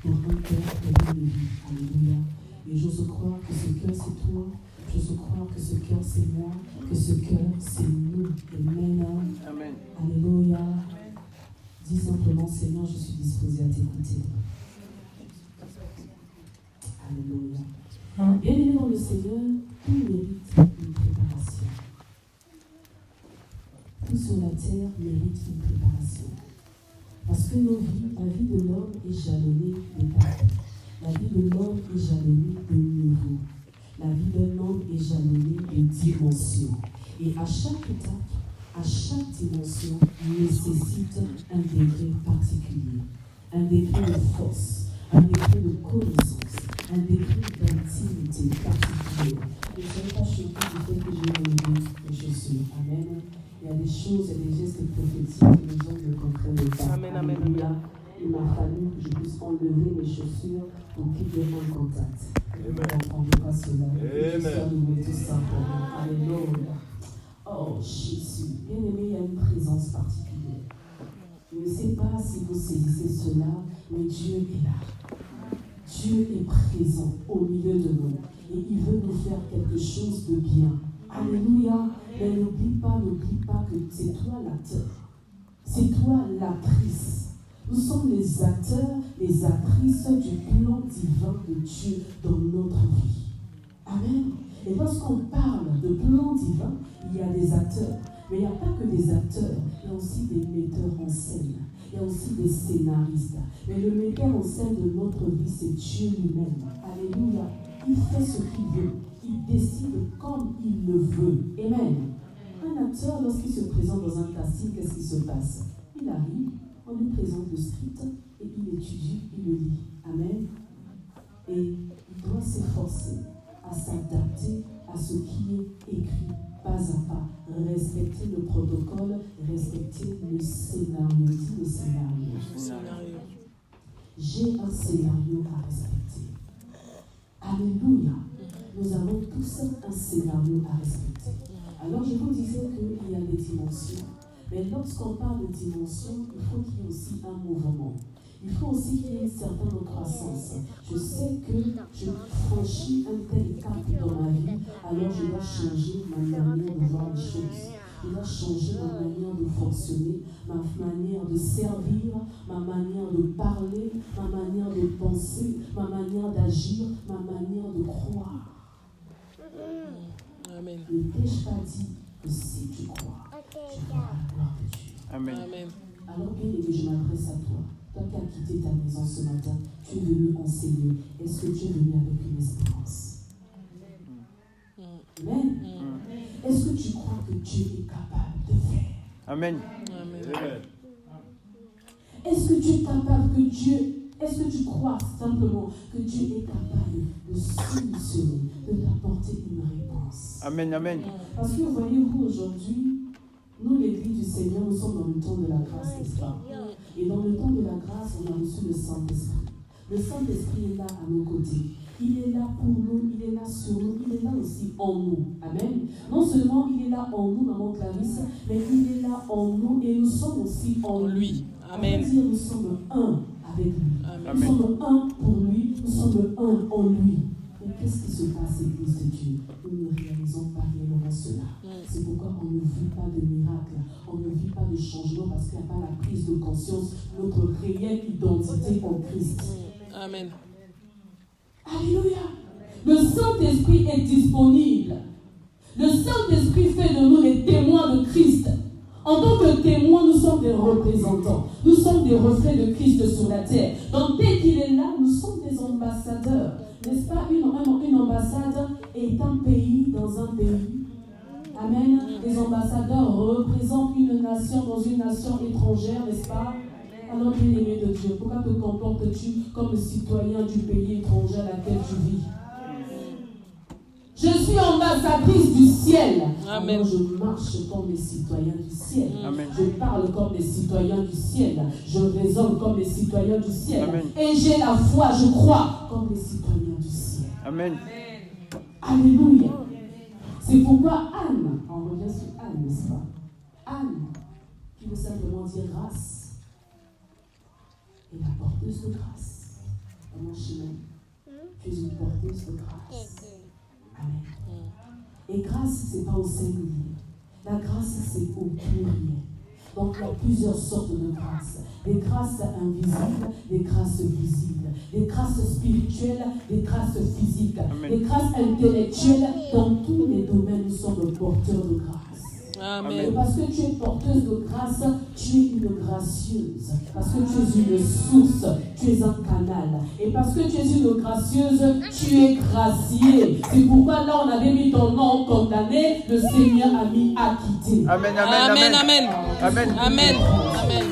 pour un cœur plein de vie. Alléluia. Et j'ose croire que ce cœur c'est toi, j'ose croire que ce cœur c'est moi, que ce cœur c'est nous. Amen. Amen. Alléluia. Dis simplement, Seigneur, je suis disposé à t'écouter. Alléluia. Bien-aimé dans le Seigneur, tout mérite une préparation. Tout sur la terre mérite une préparation. Parce que nos vies, la vie de l'homme est jalonnée d'étapes. La vie de l'homme est jalonnée de niveaux. La vie d'un homme est jalonnée de dimensions. Et à chaque étape, à chaque dimension, nécessite un degré particulier, un degré de force, un degré de connaissance, un degré d'intimité particulière. Je ne serai pas choquée du fait que j'ai relevé les chaussures. Amen. Il y a des choses, il y a des gestes prophétiques que les gens ne comprennent pas. Amen, amen, Alléluia. Il m'a fallu que je puisse enlever mes chaussures pour qu'il y ait un contact. Je ne comprends pas cela. Je suis enlevé tout simplement. Alléluia. Oh Jésus, bien-aimé, il y a une présence particulière. Je ne sais pas si vous saisissez cela, mais Dieu est là. Dieu est présent au milieu de nous. Et il veut nous faire quelque chose de bien. Alléluia. Mais n'oublie pas que c'est toi l'acteur. C'est toi l'actrice. Nous sommes les acteurs, les actrices du plan divin de Dieu dans notre vie. Amen. Et lorsqu'on parle de plan divin, il y a des acteurs. Mais il n'y a pas que des acteurs, il y a aussi des metteurs en scène. Il y a aussi des scénaristes. Mais le metteur en scène de notre vie, c'est Dieu lui-même. Alléluia. Il fait ce qu'il veut. Il décide comme il le veut. Amen. Un acteur, lorsqu'il se présente dans un casting, qu'est-ce qui se passe? Il arrive, on lui présente le script et il étudie, il le lit. Amen. Et il doit s'efforcer à s'adapter à ce qui est écrit pas à pas. Respecter le protocole, respecter le scénario. Dis le scénario. J'ai un scénario à respecter. Alléluia. Nous avons tous un scénario à respecter. Alors je vous disais qu'il y a des dimensions. Mais lorsqu'on parle de dimension, il faut qu'il y ait aussi un mouvement. Il faut aussi qu'il y ait une certaine croissance. Je sais que je franchis un tel cap dans ma vie, alors je dois changer ma manière de voir les choses. Je dois changer ma manière de fonctionner, ma manière de servir, ma manière de parler, ma manière de penser, ma manière d'agir, ma manière de croire. Amen. Ne t'ai-je pas dit que si tu crois, tu verras la gloire de Dieu. Amen. Alors bien aimé, je m'adresse à toi. Toi qui as quitté ta maison ce matin, tu es venu enseigner. Est-ce que tu es venu avec une espérance? Amen. Est-ce que tu crois que Dieu est capable de faire? Amen. Est-ce que tu es capable que Dieu... Est-ce que tu crois simplement que Dieu est capable de solutionner, de t'apporter une réponse? Amen, amen. Parce que voyez-vous, aujourd'hui, nous, l'Église du Seigneur, nous sommes dans le temps de la grâce, n'est-ce pas? Et dans le temps de la grâce, on a reçu le Saint-Esprit. Le Saint-Esprit est là à nos côtés. Il est là pour nous, il est là sur nous, il est là aussi en nous. Amen. Non seulement il est là en nous, maman Clarisse, mais il est là en nous et nous sommes aussi en lui. Amen. Dire, nous sommes un avec lui. Amen. Nous sommes un pour lui, nous sommes un en lui. Mais qu'est-ce qui se passe, Église de Dieu? Nous ne réalisons pas réellement cela. C'est pourquoi on ne vit pas de miracle, on ne vit pas de changement parce qu'il n'y a pas la prise de conscience de notre réelle identité en Christ. Amen. Alléluia. Le Saint-Esprit est disponible. Le Saint-Esprit fait de nous les témoins de Christ. En tant que témoins, nous sommes des représentants. Nous sommes des reflets de Christ sur la terre. Donc dès qu'il est là, nous sommes des ambassadeurs. N'est-ce pas? Une ambassade est un pays dans un pays. Amen. Les ambassadeurs représentent une nation dans une nation étrangère, n'est-ce pas? Alors bien-aimé de Dieu, pourquoi te comportes-tu comme citoyen du pays étranger à laquelle tu vis? Je suis ambassadrice du ciel. Amen. Alors je marche comme les citoyens du ciel. Amen. Je parle comme les citoyens du ciel. Je raisonne comme les citoyens du ciel. Amen. Et j'ai la foi, je crois, comme les citoyens du ciel. Amen. Alléluia. C'est pourquoi Anne, on revient sur Anne, n'est-ce pas? Anne, qui veut simplement dire grâce, est la porteuse de grâce. dans mon chemin. Tu es une porteuse de grâce. Amen. Et grâce, ce n'est pas au singulier. La grâce, c'est au pluriel. Donc, il y a plusieurs sortes de grâces. Des grâces invisibles, des grâces visibles, des grâces spirituelles, des grâces physiques, des grâces intellectuelles. Dans tous les domaines, nous sommes porteurs de grâce. Amen. Et parce que tu es porteuse de grâce, tu es une gracieuse. Parce que tu es une source, tu es un canal. Et parce que tu es une gracieuse, tu es graciée. C'est pourquoi là, on avait mis ton nom condamné, le Seigneur a mis acquitté. Amen, amen, amen. Amen, amen. Amen. Amen.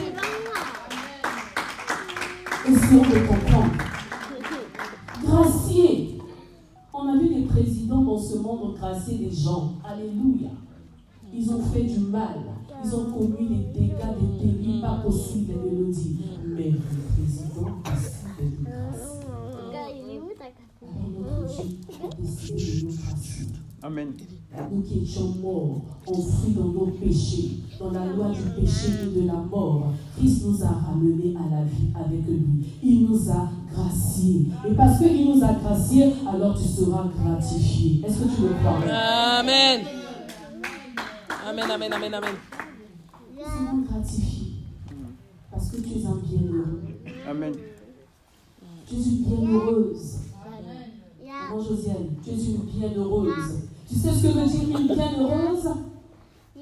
Essayons de comprendre. Gracier. On a vu des présidents dans ce monde gracier des gens. Alléluia. Ils ont fait du mal. Ils ont commis des dégâts, des délits pas possibles, des mélodies. Mais le président a décidé de grâce. Alors notre Dieu a décidé de nous grâcer. Amen. Nous qui étions morts, enfouis dans nos péchés, dans la loi du péché et de la mort, Christ nous a ramenés à la vie avec lui. Il nous a graciés. Et parce qu'il nous a graciés, alors tu seras gratifié. Est-ce que tu le crois? Amen. Amen, amen, amen, amen. Tu seras gratifié. Parce que tu es un bienheureux. Amen. Tu es une bienheureuse. Maman Josiane, tu es une bienheureuse. Tu sais ce que veut dire une bienheureuse?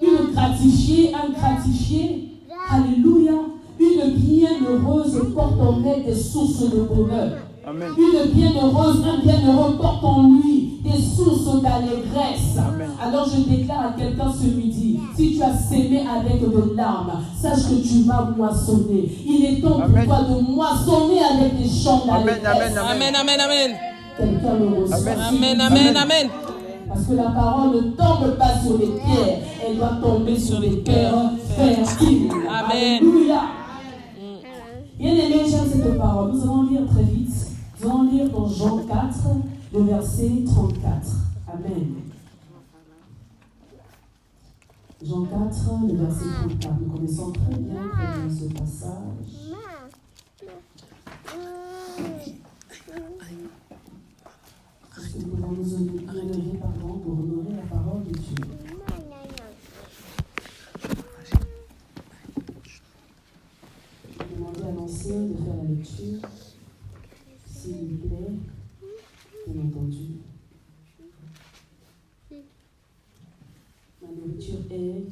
Une gratifiée, un gratifié. Alléluia. Une bienheureuse porte en elle des sources de bonheur. Amen. Une bienheureuse, un bienheureux porte en lui des sources d'allégresse. Amen. Alors je déclare à quelqu'un ce midi, si tu as sémé avec de larmes, sache que tu vas moissonner. Il est temps pour toi de moissonner avec des chants d'allégresse. Amen, amen, amen, amen. Quelqu'un le reçoit. Amen, amen, amen. Parce que la parole ne tombe pas sur les pierres, elle doit tomber sur les cœurs fertiles. Amen. Alléluia. Bien aimé, j'aime cette parole. Nous allons lire très vite. Nous allons lire dans Jean 4, le verset 34. Amen. Jean 4, le verset 34. Nous connaissons très bien ce passage. Est-ce que nous pouvons nous honorer pour honorer la parole de Dieu? Je vais demander à l'ancien de faire la lecture, s'il lui plaît, bien entendu. La nourriture est...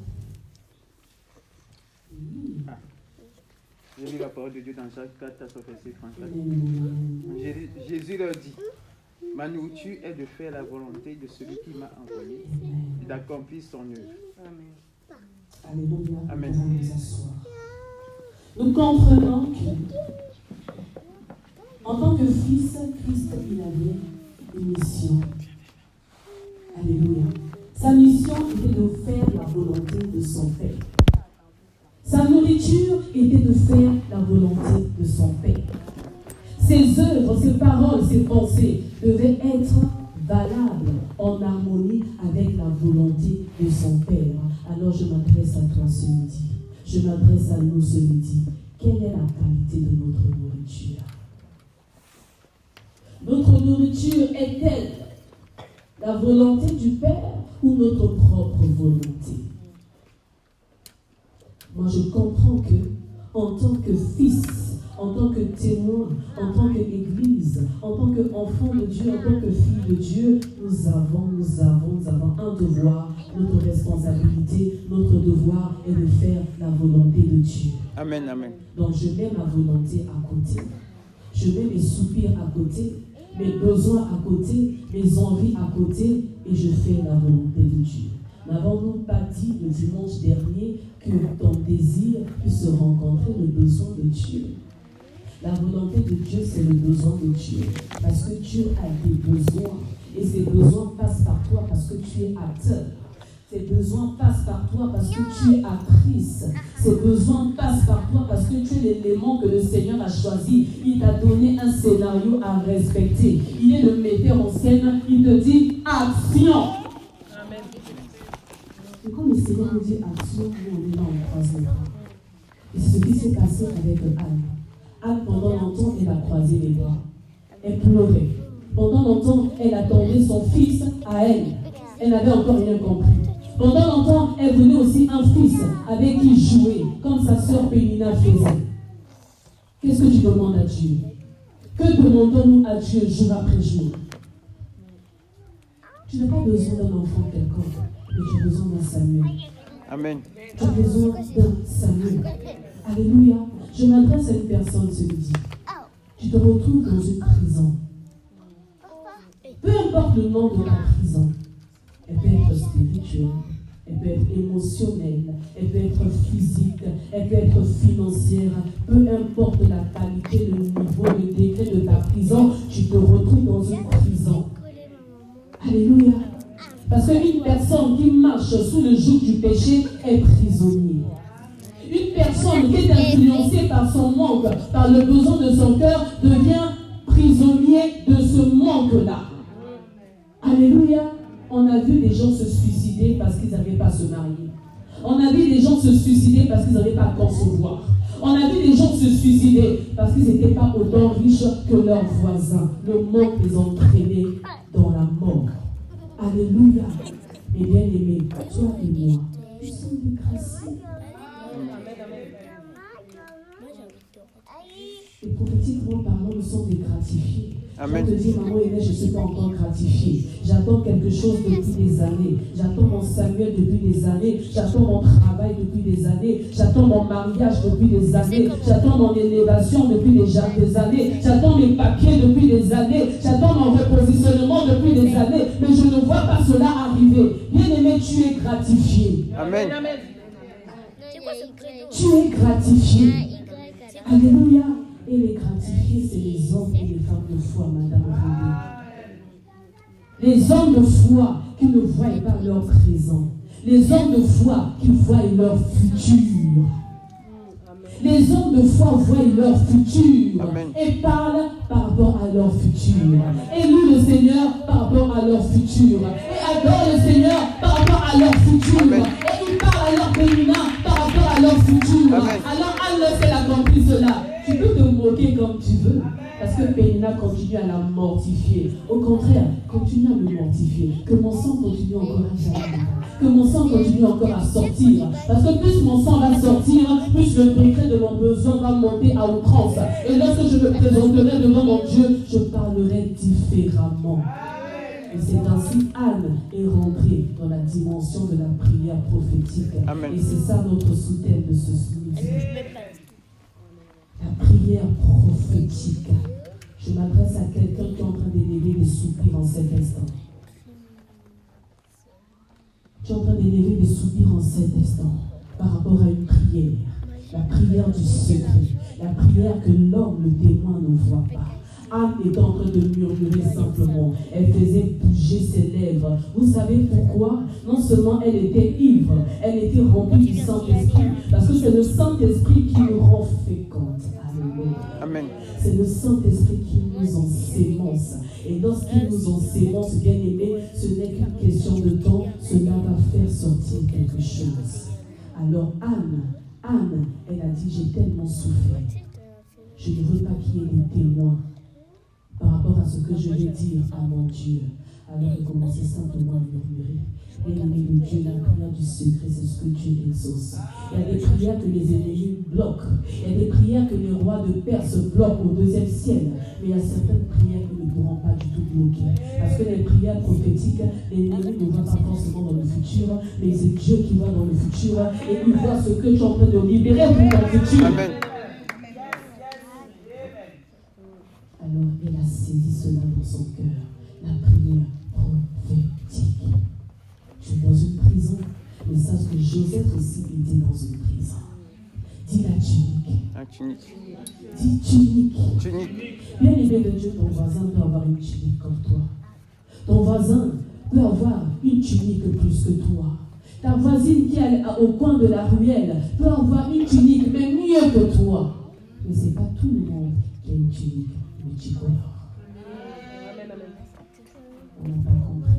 Oui. J'ai lu la parole de Dieu dans Jacques 4, verset 34. Jésus leur dit, ma nourriture est de faire la volonté de celui qui m'a envoyé et d'accomplir son œuvre. Amen. Alléluia. Amen. Nous allons nous asseoir. Nous comprenons que, en tant que fils, Christ, il avait une mission. Alléluia. Sa mission était de faire la volonté de son Père. Sa nourriture était de faire la volonté de son Père. Ses œuvres, ses paroles, ses pensées devaient être valables en harmonie avec la volonté de son Père. Alors je m'adresse à toi ce midi. Je m'adresse à nous ce midi. Quelle est la qualité de notre nourriture? Notre nourriture est-elle la volonté du Père ou notre propre volonté? Moi, je comprends que, en tant que fils, en tant que témoin, en tant qu'église, en tant qu'enfant de Dieu, en tant que fille de Dieu, nous avons un devoir, notre responsabilité, notre devoir est de faire la volonté de Dieu. Amen, amen. Donc, je mets ma volonté à côté. Je mets mes soupirs à côté, mes besoins à côté, mes envies à côté, et je fais la volonté de Dieu. N'avons-nous pas dit le dimanche dernier que ton désir puisse rencontrer le besoin de Dieu? La volonté de Dieu, c'est le besoin de Dieu. Parce que Dieu a des besoins. Et ces besoins passent par toi parce que tu es acteur. Ces besoins passent par toi parce que tu es actrice. Ces besoins passent par toi parce que tu es l'élément que le Seigneur a choisi. Il t'a donné un scénario à respecter. Il est le metteur en scène. Il te dit action. Amen. Et quand le Seigneur nous dit action, nous on est là, on croise les bras. Et c'est ce qui s'est passé avec Anne. Anne, pendant longtemps, elle a croisé les bras. Elle pleurait. Pendant longtemps, elle attendait son fils à elle. Elle n'avait encore rien compris. Pendant longtemps, elle voulait aussi un fils avec qui jouer, comme sa sœur Pénina faisait. Qu'est-ce que tu demandes à Dieu? Que demandons-nous à Dieu jour après jour? Tu n'as pas besoin d'un enfant quelconque, mais tu as besoin d'un Samuel. Amen. Tu as besoin d'un Samuel. Alléluia. Je m'adresse à une personne ce midi. Tu te retrouves dans une prison. Peu importe le nom de ta prison, elle peut être spirituelle, elle peut être émotionnelle, elle peut être physique, elle peut être financière. Peu importe la qualité, le niveau, le degré de ta prison, tu te retrouves dans une prison. Alléluia. Parce qu'une personne qui marche sous le joug du péché est prisonnier. Une personne qui est influencée par son manque, par le besoin de son cœur, devient prisonnier de ce manque-là. Alléluia. On a vu des gens se suicider parce qu'ils n'avaient pas à se marier. On a vu des gens se suicider parce qu'ils n'avaient pas à concevoir. On a vu des gens se suicider parce qu'ils n'étaient pas autant riches que leurs voisins. Le manque les entraînait dans la mort. Alléluia. Et bien aimé, toi et moi, nous sommes des graciés. Et prophétiquement parlant, nous sommes des gratifiés. Amen. Je te dis, maman Hélène, je ne suis pas encore gratifiée. J'attends quelque chose depuis des années. J'attends mon Samuel depuis des années. J'attends mon travail depuis des années. J'attends mon mariage depuis des années. J'attends mon élévation depuis des années. J'attends mes papiers depuis des années. J'attends mon repositionnement depuis des années. Mais je ne vois pas cela arriver. Bien-aimé, tu es gratifié. Amen. Tu es gratifié. Alléluia. Et les gratifiés, c'est les hommes et les femmes de foi, Madame Roulet. Les hommes de foi qui ne voient pas leur présent. Les hommes de foi qui voient leur futur. Les hommes de foi voient leur futur. Amen. Et parlent par rapport à leur futur. Et louent le Seigneur par rapport à leur futur. Et adorent le Seigneur par rapport à leur futur. Amen. Et ils parlent à leur Pénina par rapport à leur futur. Amen. Alors Anne le fait accomplir cela. Tu peux te moquer comme tu veux, parce que Pénina continue à la mortifier. Au contraire, continue à me mortifier. Que mon sang continue encore à jaillir. Que mon sang continue encore à sortir. Parce que plus mon sang va sortir, plus le degré de mon besoin va monter à outrance. Et lorsque je me présenterai devant mon Dieu, je parlerai différemment. Et c'est ainsi Anne est rentrée dans la dimension de la prière prophétique. Amen. Et c'est ça notre sous-thème de ce midi. La prière prophétique. Je m'adresse à quelqu'un qui est en train d'élever des soupirs en cet instant. Tu es en train d'élever des soupirs en cet instant par rapport à une prière. La prière du secret. La prière que l'homme, le témoin, ne voit pas. Anne était en train de murmurer simplement. Elle faisait bouger ses lèvres. Vous savez pourquoi? Non seulement elle était ivre, elle était remplie du Saint-Esprit. Parce que c'est le Saint-Esprit qui nous rend fécondes. Amen. C'est le Saint-Esprit qui nous ensémence. Et lorsqu'il nous ensémence, bien aimé, ce n'est qu'une question de temps. Cela va faire sortir quelque chose. Alors Anne, elle a dit, j'ai tellement souffert. Je ne veux pas qu'il y ait des témoins par rapport à ce que je vais dire à mon Dieu. Alors elle commençait simplement à murmurer. Bien-aimé de Dieu, la prière du secret, c'est ce que Dieu exauce. Il y a des prières que les ennemis bloquent. Il y a des prières que les rois de Perse bloquent au 2e ciel. Mais il y a certaines prières qui ne pourront pas du tout bloquer. Parce que les prières prophétiques, l'ennemi ne voit pas forcément dans le futur, mais c'est Dieu qui voit dans le futur. Et il voit ce que tu es en train de libérer pour ton futur. Amen. Alors elle a saisi cela dans son cœur. La prière prophétique. Je suis dans une prison, mais sache que Joseph aussi était dans une prison. Dis la tunique. La tunique. Dis tunique. Tunique. Bien aimé de Dieu, ton voisin peut avoir une tunique comme toi. Ton voisin peut avoir une tunique plus que toi. Ta voisine qui est au coin de la ruelle peut avoir une tunique, mais mieux que toi. Mais ce n'est pas tout le monde qui a une tunique multicolore. On n'a pas compris.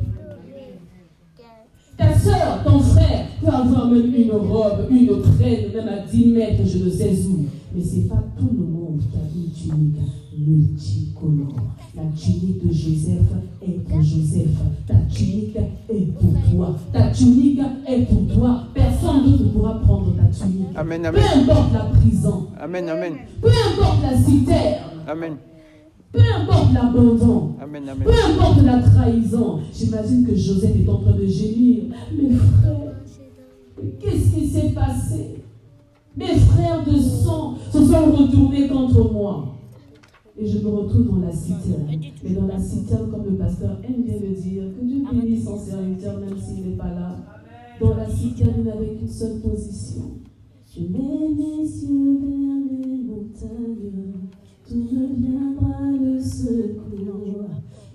Ta soeur, ton frère peut avoir même une robe, une traîne, même à 10 mètres, je ne sais où. Mais ce n'est pas tout le monde pauvre qui a une tunique multicolore. La tunique de Joseph est pour Joseph. Ta tunique est pour toi. Ta tunique est pour toi. Personne d'autre ne pourra prendre ta tunique. Amen, amen. Peu importe la prison. Amen, amen. Peu importe la citerne. Amen. Peu importe l'abandon. Amen, amen. Peu importe la trahison. J'imagine que Joseph est en train de gémir. Mes frères, qu'est-ce qui s'est passé? Mes frères de sang se sont retournés contre moi. Et je me retrouve dans la citerne. Et dans la citerne, comme le pasteur aime bien le dire, que Dieu bénisse son serviteur même s'il n'est pas là. Dans la citerne, il n'avait qu'une seule position. Je mets mes yeux vers les montagnes. Tout me viendra le secours.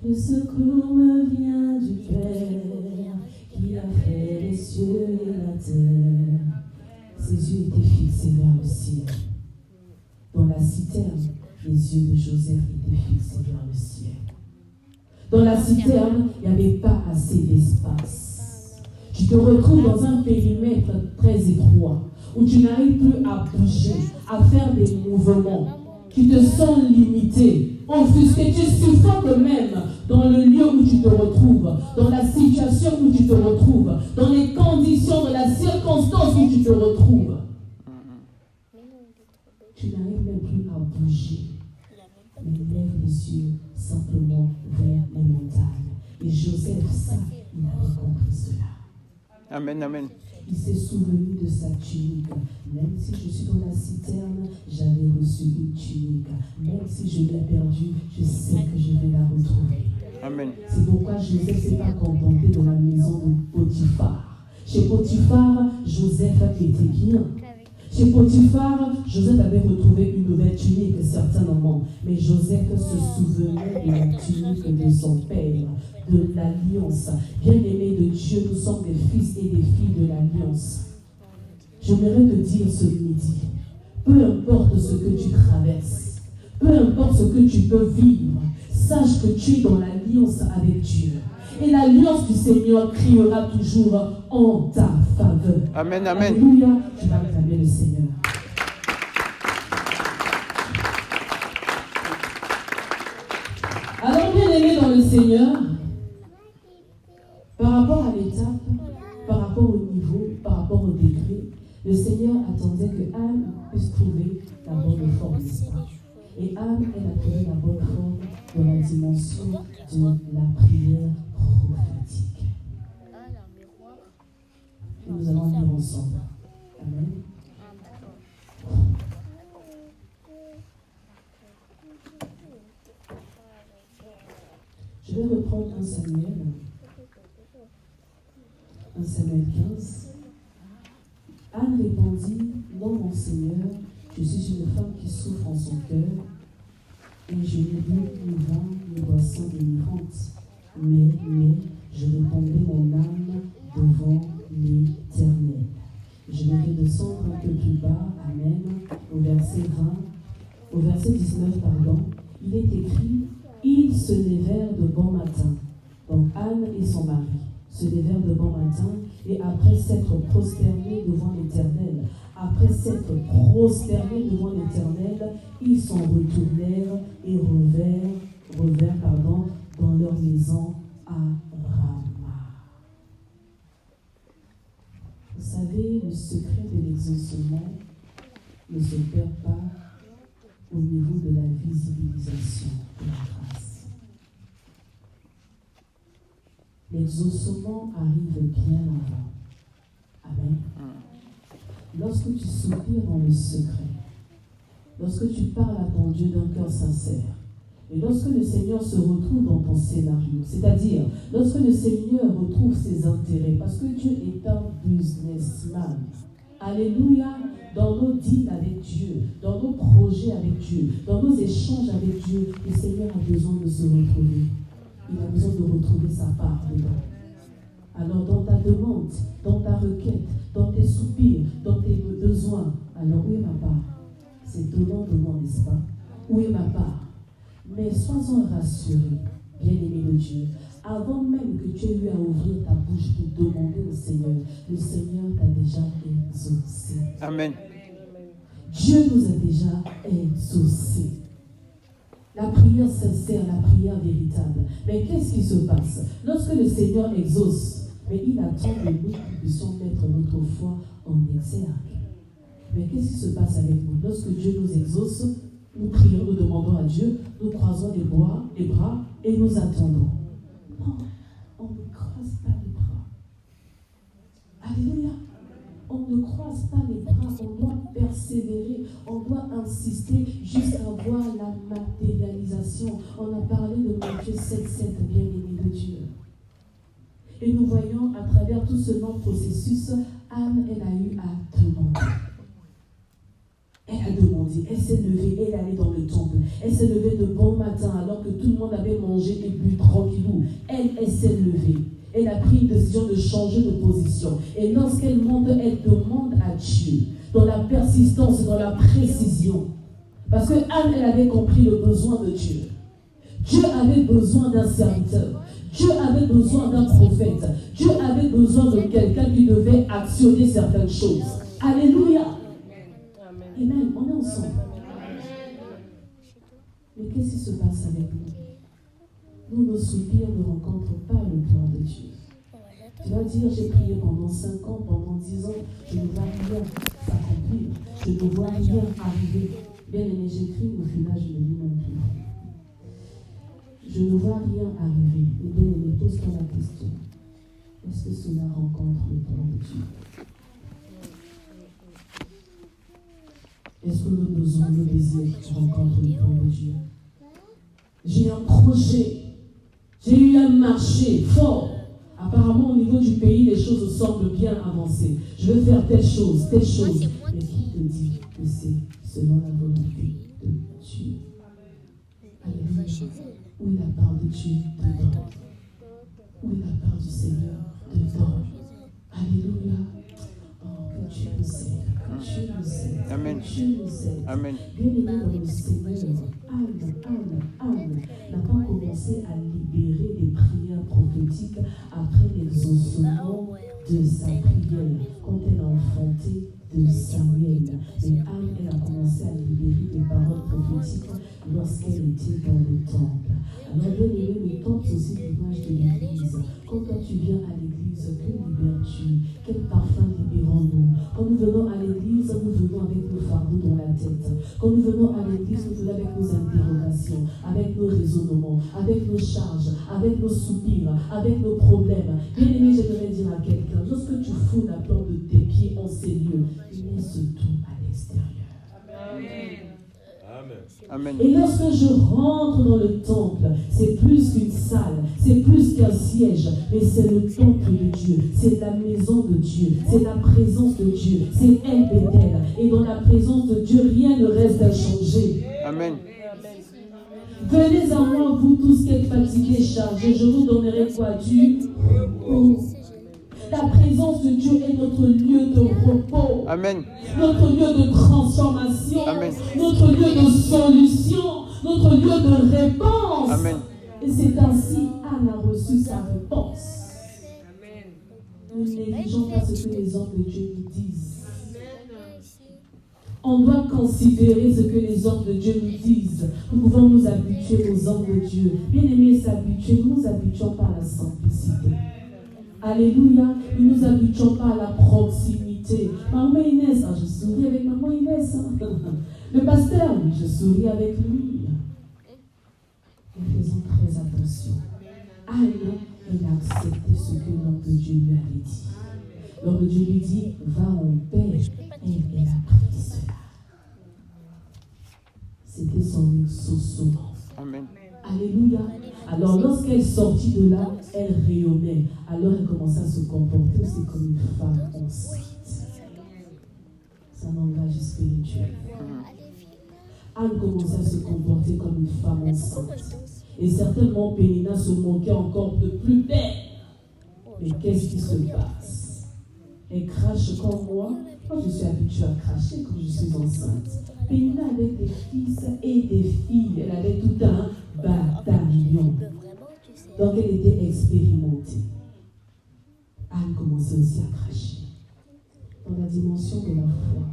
Le secours me vient du Père qui a fait les cieux et la terre. Ses yeux étaient fixés vers le ciel. Dans la citerne, les yeux de Joseph étaient fixés vers le ciel. Dans la citerne, il n'y avait pas assez d'espace. Tu te retrouves dans un périmètre très étroit où tu n'arrives plus à bouger, à faire des mouvements. Tu te sens limité, offusqué, tu suffoques même dans le lieu où tu te retrouves, dans la situation où tu te retrouves, dans les conditions, dans la circonstance où tu te retrouves. Tu n'arrives même plus à bouger, mais lève les yeux simplement vers les montagnes. Et Joseph, ça, il avait compris cela. Amen, amen. Il s'est souvenu de sa tunique. Même si je suis dans la citerne, j'avais reçu une tunique. Même si je l'ai perdue, je sais que je vais la retrouver. Amen. C'est pourquoi Joseph ne s'est pas contenté dans la maison de Potiphar. Chez Potiphar, Joseph était bien. Chez Potiphar, Joseph avait retrouvé une nouvelle tunique, certainement. Mais Joseph se souvenait de la tunique de son père, de l'alliance. Bien-aimés de Dieu, nous sommes des fils et des filles de l'alliance. J'aimerais te dire ce midi, peu importe ce que tu traverses, peu importe ce que tu peux vivre, sache que tu es dans l'alliance avec Dieu. Et l'alliance du Seigneur criera toujours en ta faveur. Amen, amen. Alléluia, tu vas acclamer le Seigneur. Alors, bien-aimés dans le Seigneur, par rapport à l'étape, par rapport au niveau, par rapport au degré, le Seigneur attendait que Anne puisse trouver la bonne forme, n'est-ce pas? Et Anne, elle a trouvé la bonne forme dans la dimension de la prière prophétique. Et nous allons lire ensemble. Amen. Je vais reprendre 1 Samuel 15. Anne répondit, non mon Seigneur, je suis une femme qui souffre en son cœur, et je n'ai bu ni vin ni boisson délivrante, mais je répandrai mon âme devant l'Éternel. Je vais descendre un peu plus bas, amen, au verset 19, il est écrit, ils se levèrent de bon matin. Donc Anne et son mari se levèrent de bon matin, et après s'être prosternés devant l'Éternel, ils s'en retournèrent et revinrent dans leur maison à Rama. Vous savez, le secret de l'exaucement ne se perd pas au niveau de la visibilisation de la grâce. L'exaucement arrive bien avant. Amen. Lorsque tu soupires dans le secret, lorsque tu parles à ton Dieu d'un cœur sincère, et lorsque le Seigneur se retrouve dans ton scénario, c'est-à-dire lorsque le Seigneur retrouve ses intérêts, parce que Dieu est un businessman. Alléluia, dans nos deals avec Dieu, dans nos projets avec Dieu, dans nos échanges avec Dieu, le Seigneur a besoin de se retrouver. Il a besoin de retrouver sa part dedans. Alors dans ta demande, dans ta requête, dans tes soupirs, dans tes besoins, alors où est ma part? C'est donnant, n'est-ce pas? Où est ma part? Mais sois-en rassuré, bien-aimé de Dieu, avant même que tu aies eu à ouvrir ta bouche pour demander au Seigneur, le Seigneur t'a déjà exaucé. Amen. Dieu nous a déjà exaucés. La prière sincère, la prière véritable. Mais qu'est-ce qui se passe? Lorsque le Seigneur exauce, mais il attend de nous que nous puissions mettre notre foi en exergue. Mais qu'est-ce qui se passe avec nous? Lorsque Dieu nous exauce, nous prions, nous demandons à Dieu, nous croisons les bras et nous attendons. Non, on ne croise pas les bras. Alléluia. On ne croise pas les bras, on doit persévérer, on doit insister jusqu'à voir la matérialisation. On a parlé de Matthieu 7,7, bien-aimé de Dieu. Et nous voyons à travers tout ce long processus, Anne, elle a eu à demander. Elle a demandé, elle s'est levée, elle est allée dans le temple. Elle s'est levée de bon matin alors que tout le monde avait mangé et bu tranquillou. Elle s'est levée. Elle a pris une décision de changer de position. Et lorsqu'elle monte, elle demande à Dieu, dans la persistance, dans la précision. Parce que Anne, elle avait compris le besoin de Dieu. Dieu avait besoin d'un serviteur. Dieu avait besoin d'un prophète. Dieu avait besoin de quelqu'un qui devait actionner certaines choses. Alléluia. Amen. On est ensemble. Mais qu'est-ce qui se passe avec nous? Nous, nos soupirs ne rencontrent pas le plan de Dieu. Tu vas dire, j'ai prié pendant 5 ans, pendant 10 ans, je ne vois rien s'accomplir. Je ne vois rien arriver. Bien aimé, j'écris, au final, je ne lis même plus. Je ne vois rien arriver. Mais bien aimé, pose-toi la question. Est-ce que cela rencontre le plan de Dieu? Est-ce que nos besoins, nos désirs rencontrent le plan de Dieu? J'ai un projet. J'ai eu un marché fort. Apparemment, au niveau du pays, les choses semblent bien avancées. Je veux faire telle chose, telle chose. Mais qui te dit que c'est selon la volonté de Dieu? Alléluia. Où est la part de Dieu dedans? Où est la part du Seigneur dedans? Alléluia. Oh, que Dieu nous aide. Que Dieu nous aide. Amen. Que Dieu nous aide. Amen. Bien aimé dans le Seigneur, Anne n'a pas commencé à libérer des prières prophétiques après l'exaucement de sa prière, quand elle a enfanté de Samuel. Mais Anne, elle a commencé à libérer des paroles prophétiques lorsqu'elle était dans le temple. Alors, bien aimé, le temple, c'est aussi l'image de l'église. Quand toi tu viens à l'église, que libères-tu? Quel parfum libérons-nous? Quand nous venons à l'église, nous venons avec nos fardeaux dans la tête. Quand nous venons à l'église, nous venons avec nos interrogations, avec nos raisonnements, avec nos charges, avec nos soupirs, avec nos problèmes. Bien aimé, j'aimerais dire à quelqu'un, lorsque tu fous la plante de tes pieds en ces lieux, laisse tout à l'extérieur. Amen. Amen. Et lorsque je rentre dans le temple, c'est plus qu'une salle, c'est plus qu'un siège, mais c'est le temple de Dieu, c'est la maison de Dieu, c'est la présence de Dieu, c'est El Bethel. Et dans la présence de Dieu, rien ne reste inchangé. Amen. Venez à moi, vous tous qui êtes fatigués et chargés, je vous donnerai quoi? Du repos. La présence de Dieu est notre lieu de repos. Amen. Notre lieu de transformation. Amen. Notre lieu de solution. Notre lieu de réponse. Amen. Et c'est ainsi Anne a reçu sa réponse. Nous ne négligeons pas ce que les hommes de Dieu nous disent. On doit considérer ce que les hommes de Dieu nous disent. Nous pouvons nous habituer aux hommes de Dieu. Bien aimés, s'habituer, nous nous habituons pas à la simplicité. Alléluia, nous ne nous habituons pas à la proximité. Maman Inès, je souris avec maman Inès. Le pasteur, oui, je souris avec lui. Mais faisons très attention. Anne, elle a accepté ce que l'homme de Dieu lui avait dit. L'homme de Dieu lui dit, va en paix. Et elle a pris cela. C'était son exaucement. Amen. Alléluia. Alors lorsqu'elle sortit de là, elle rayonnait. Alors elle commençait à se comporter aussi comme une femme enceinte. C'est un langage spirituel. Anne commençait à se comporter comme une femme enceinte. Et certainement Pénina se moquait encore de plus belle. Mais qu'est-ce qui se passe? Elle crache comme moi. Moi je suis habituée à cracher quand je suis enceinte. Pénina avait des fils et des filles. Elle avait tout un bataillon. Donc elle était expérimentée. Anne commençait aussi à cracher. Dans la dimension de la foi,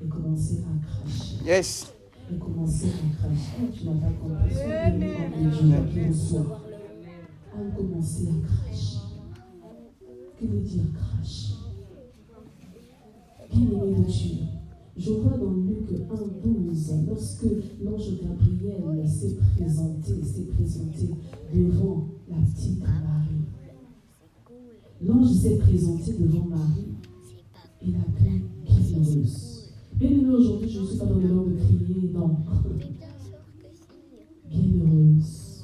et commencer à cracher. Yes. Et commencer à cracher. Oh, tu n'as pas compris. Sois béni comme Dieu qui reçoit. À commencer à cracher. Que veut dire cracher? Bien-aimé de Dieu, je vois dans Luc 1,12, lorsque l'ange Gabriel s'est présenté devant la petite Marie. L'ange s'est présenté devant Marie et l'appelait bienheureuse. Bien-aimée, aujourd'hui, je ne suis pas dans le moment de crier, non. Bienheureuse.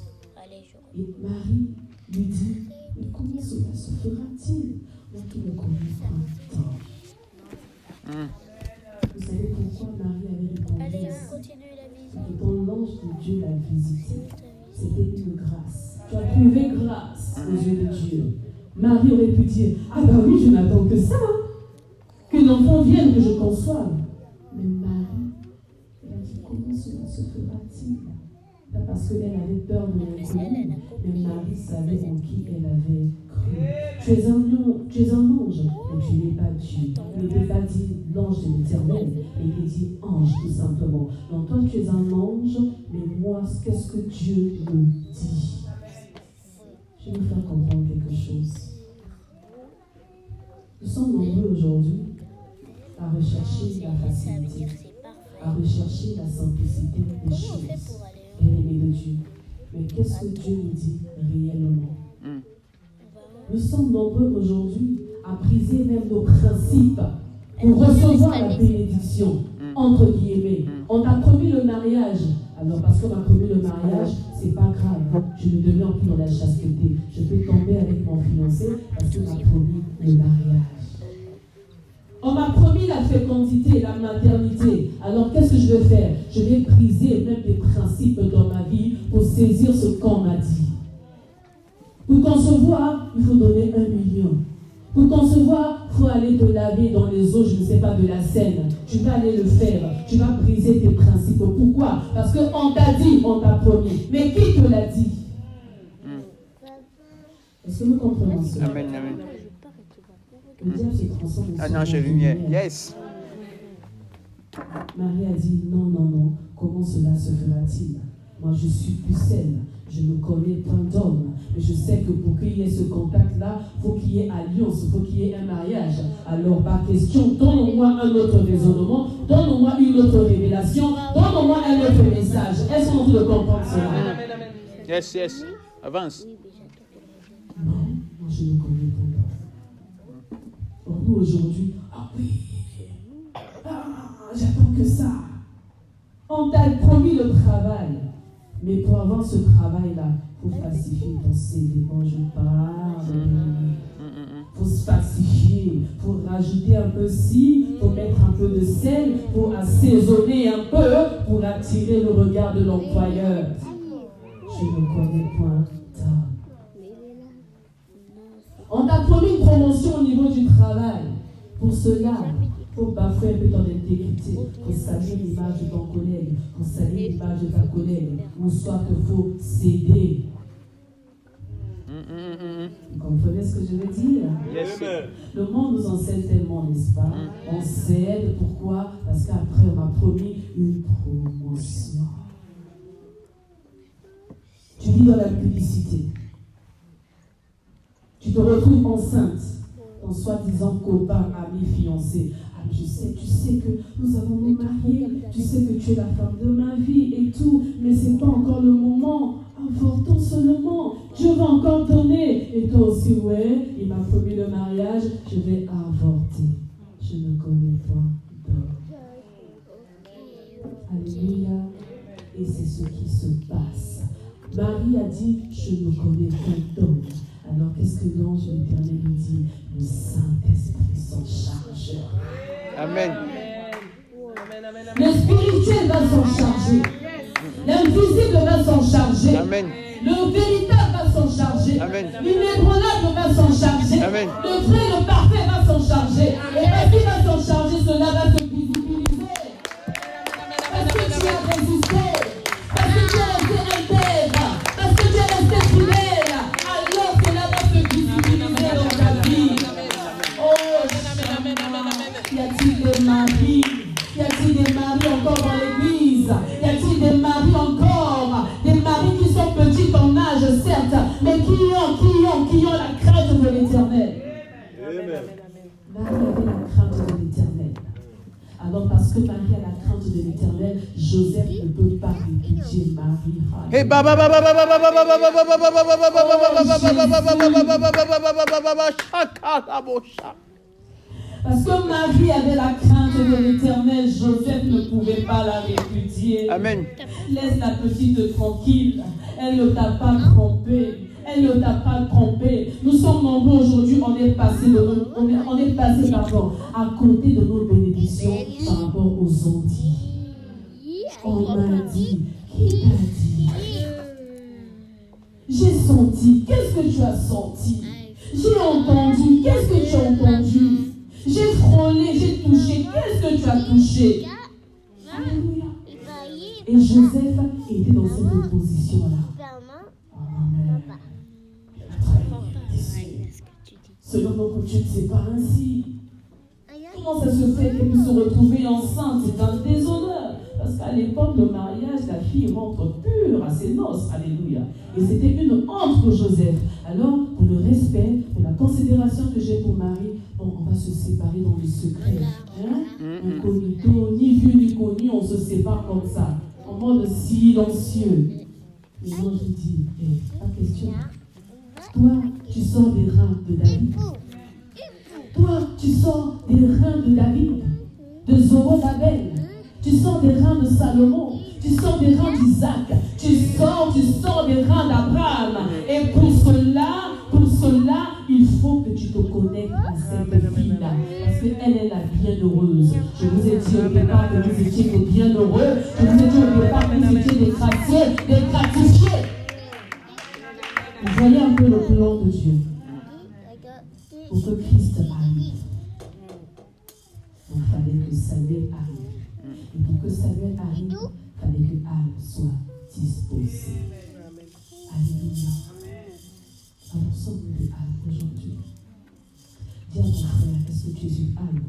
Et Marie lui dit, mais comment cela se fera-t-il? Moi qui ne connais pas tant. Vous savez pourquoi Marie avait répondu ainsi? Quand l'ange de Dieu l'a visité, c'était une grâce. Tu as trouvé grâce aux yeux de Dieu. Marie aurait pu dire, ah ben oui, je n'attends que ça, que l'enfant vienne, que je conçoive. Mais Marie, elle a dit, comment cela se fera-t-il? Pas parce qu'elle avait peur de l'inconnu, mais Marie savait en qui elle avait cru. Tu es un ange, mais tu n'es pas Dieu. Il n'était pas dit l'ange de l'Éternel, il était dit ange tout simplement. Donc toi tu es un ange, mais moi, qu'est-ce que Dieu me dit? Je vais vous faire comprendre quelque chose. Nous sommes nombreux aujourd'hui à rechercher la facilité, à rechercher la simplicité des choses. Bien-aimé de Dieu. Mais qu'est-ce que Dieu nous dit réellement? Nous sommes nombreux aujourd'hui à briser même nos principes pour recevoir la bénédiction, entre guillemets. On t'a promis le mariage. Alors parce qu'on m'a promis le mariage, c'est pas grave. Je ne demeure plus dans la chasteté. Je peux tomber avec mon fiancé parce qu'on m'a promis le mariage. On m'a promis la fécondité, la maternité. Alors qu'est-ce que je vais faire? Je vais briser même des principes dans ma vie pour saisir ce qu'on m'a dit. Pour concevoir, il faut donner 1 million. Pour concevoir, il faut aller te laver dans les eaux, je ne sais pas, de la Seine. Tu vas aller le faire. Tu vas briser tes principes. Pourquoi? Parce qu'on t'a dit, on t'a promis. Mais qui te l'a dit? Est-ce que nous comprenons cela? Amen, amen. Le diable se transforme en Un ange de lumière. Yes. Marie a dit, non, comment cela se fera-t-il? Moi, je suis pucelle. Je ne connais point d'homme, mais je sais que pour qu'il y ait ce contact-là, il faut qu'il y ait alliance, il faut qu'il y ait un mariage. Alors, par question, donne-moi un autre raisonnement, donne-moi une autre révélation, donne-moi un autre message. Est-ce qu'on peut comprendre cela? Yes, yes. Avance. Non, moi je ne connais pas d'homme. Pour nous aujourd'hui, ah oui, j'attends que ça. On t'a promis le travail. Mais pour avoir ce travail-là, il faut falsifier ton CV. Quand je parle, il faut se falsifier, il faut rajouter un peu ci, il faut mettre un peu de sel, pour assaisonner un peu, pour attirer le regard de l'employeur. Je ne connais point d'homme. On t'a promis une promotion au niveau du travail. Pour cela, il faut bafouer un peu ton intégrité. Il faut saluer l'image de ton collègue. Il faut saluer l'image de ta collègue. Ou soit qu'il faut céder. Vous comprenez ce que je veux dire? Yes. Le monde nous enseigne tellement, n'est-ce pas? On cède. Pourquoi? Parce qu'après, on m'a promis une promotion. Tu vis dans la publicité. Tu te retrouves enceinte. Ton soi-disant copain, ami, fiancé. Ah, tu sais que nous allons nous marier. Tu sais que tu es la femme de ma vie et tout. Mais ce n'est pas encore le moment. Avortons seulement. Dieu va encore donner. Et toi aussi, ouais, il m'a promis le mariage. Je vais avorter. Je ne connais pas d'homme. Alléluia. Et c'est ce qui se passe. Marie a dit, je ne connais pas d'homme. Alors qu'est-ce que l'ange de l'Éternel lui dit? Le Saint-Esprit s'en chargera. Amen. Le spirituel va s'en charger. L'invisible va s'en charger. Amen. Le véritable va s'en charger. Amen. L'inébranlable va s'en charger. Amen. Le vrai, le parfait va s'en charger. Et parce qu'il va s'en charger, cela va se visibiliser. Parce que tu as résisté. Parce que tu es resté intègre. Parce que tu es resté fidèle. Alors cela va se visibiliser dans ta vie. Oh, y a-t-il des maris? Y a-t-il Parce que Marie a la crainte de l'Éternel, Joseph ne peut pas répudier Marie. Hey, Parce que Marie avait la crainte de l'Éternel, Joseph ne pouvait pas la répudier. Amen. Laisse la petite tranquille. Elle ne t'a pas trompé. Elle ne t'a pas trompé. Nous sommes nombreux aujourd'hui, on est passé à côté de nos bénédictions par rapport aux ondits. On m'a dit, qui t'a dit? J'ai senti, qu'est-ce que tu as senti? J'ai entendu, qu'est-ce que tu as entendu? J'ai frôlé, j'ai touché, qu'est-ce que tu as touché? Alléluia. Et Joseph était dans cette opposition-là. Amen. Selon nos coutumes, c'est pas ainsi. Comment ça se fait qu'elle puisse se retrouver enceinte? C'est un déshonneur. Parce qu'à l'époque de mariage, la fille rentre pure à ses noces. Alléluia. Et c'était une honte pour Joseph. Alors, pour le respect, pour la considération que j'ai pour Marie, bon, on va se séparer dans le secret. Hein? Incognito, ni vu ni connu, on se sépare comme ça. En mode silencieux. Et moi, je dis, pas question. Toi, tu sors des reins de David. Toi, tu sors des reins de David, de Zorobabel. Tu sors des reins de Salomon. Tu sors des reins d'Isaac. Tu sors des reins d'Abraham. Et pour cela, il faut que tu te connectes à cette fille-là. Parce qu'elle est la bienheureuse. Je vous ai dit au départ que vous étiez des bienheureux. Je vous ai dit au départ que vous étiez des graciés, des gratifiés. Vous voyez un peu le plan de Dieu. Pour que Christ arrive. Donc il fallait que Samuel arrive. Et pour que Samuel arrive, il fallait que Anne soit disposée. Alléluia. Alors, sommes-nous des âmes aujourd'hui? Dis à ton frère, est-ce que tu es une âme?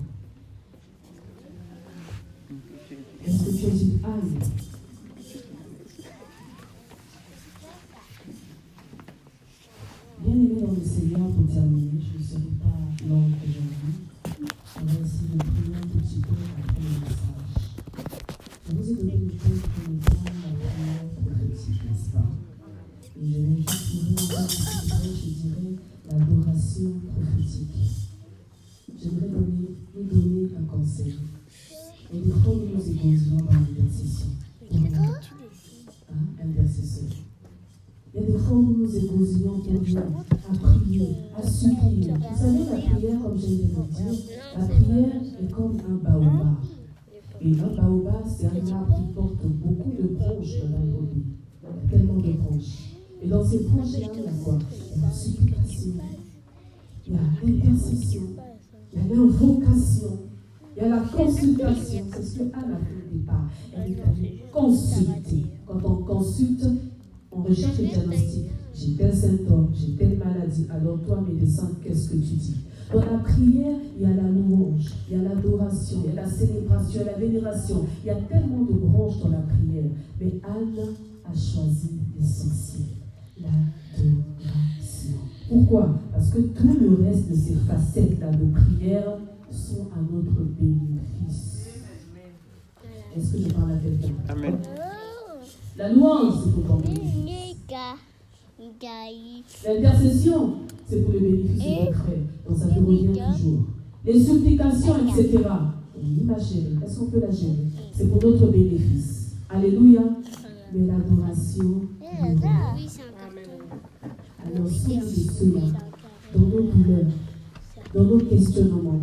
Est-ce que tu es une âme? Bien aimé dans le Seigneur, pour terminer, je ne serai pas longue aujourd'hui. On va essayer de prier un petit peu après le message. Je vous ai donné une chose pour le temps, la prière prophétique, n'est-ce pas? Et je vais juste ouvrir un petit peu, je dirais, l'adoration prophétique. J'aimerais nous donner un conseil. Et des fois, nous nous égoïsons dans l'intercession. Intercesseur. Il y a des fois où nous nous égoïsons pour Dieu, à prier, à supplier. Vous savez, la prière, comme je viens de le dire, la prière est comme un baobab. Et un baobab, c'est un arbre qui porte beaucoup de branches dans la brebis. Il y a tellement de branches. Et dans ces branches-là, il y a quoi? Il y a la supplication, il y a l'intercession, il y a l'invocation, il y a la consultation. C'est ce que Anne a fait au départ. Elle est allée consulter. Quand on consulte, on recherche le diagnostic. J'ai tel symptôme, j'ai telle maladie. Alors toi, médecin, qu'est-ce que tu dis? Dans la prière, il y a la louange, il y a l'adoration, il y a la célébration, il y a la vénération. Il y a tellement de branches dans la prière. Mais Anne a choisi l'essentiel. L'adoration. Pourquoi? Parce que tout le reste de ces facettes-là de prière sont à notre bénéfice. Est-ce que je parle à quelqu'un? Amen. La louange, c'est pour ton bénéfice. L'intercession, c'est pour le bénéfice de ton frère. Donc ça te revient toujours. Les supplications, etc. Oui, ma chérie, est-ce qu'on peut la gérer? C'est pour notre bénéfice. Alléluia. Mais l'adoration, alors, si cela, dans nos douleurs, dans nos questionnements,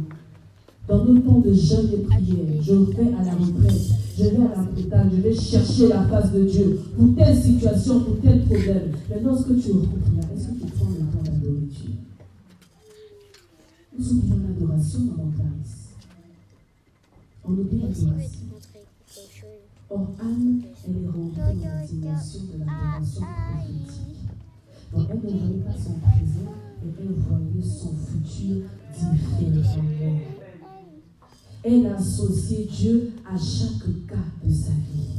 dans nos temps de jeûne et prière, je vais à la retraite, je vais à la brutale, je vais chercher la face de Dieu pour telle situation, pour tel problème. Mais lorsque tu rentres là, est-ce que tu prends le temps d'adorer Dieu? Nous oublions l'adoration dans mon Clarisse. On oublie l'adoration. Or, Anne, elle est rentrée dans la dimension de l'adoration prophétique. Donc, elle ne voyait pas son présent, mais elle voyait son futur différemment. Elle associait Dieu à chaque cas de sa vie.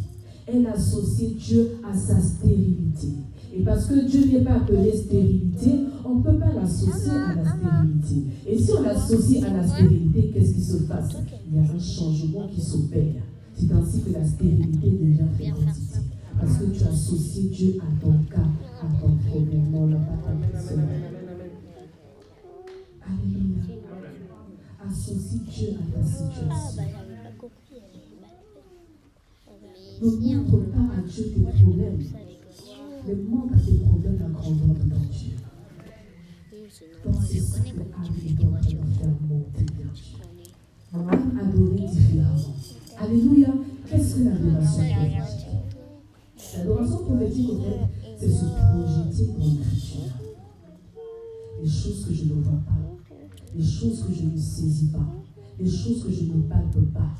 Elle associait Dieu à sa stérilité. Et parce que Dieu n'est pas appelé stérilité, on ne peut pas l'associer à la stérilité. Et si on l'associe à la stérilité, qu'est-ce qui se passe? Il y a un changement qui s'opère. C'est ainsi que la stérilité devient fécondité. Parce que tu associes Dieu à ton cas, à ton problème. Non, on n'a pas compris cela. Alléluia. Associe Dieu à ta situation. Ne montre pas à Dieu tes problèmes. Mais montre à tes problèmes la grandeur de ton Dieu. Dans ces simples actes qui doivent te faire monter vers Dieu. Même adorer différemment. Alléluia. Qu'est-ce que l'adoration prophétique? L'adoration prophétique, en fait, c'est se projeter dans le futur. Les choses que je ne vois pas, les choses que je ne saisis pas, les choses que je ne palpe pas.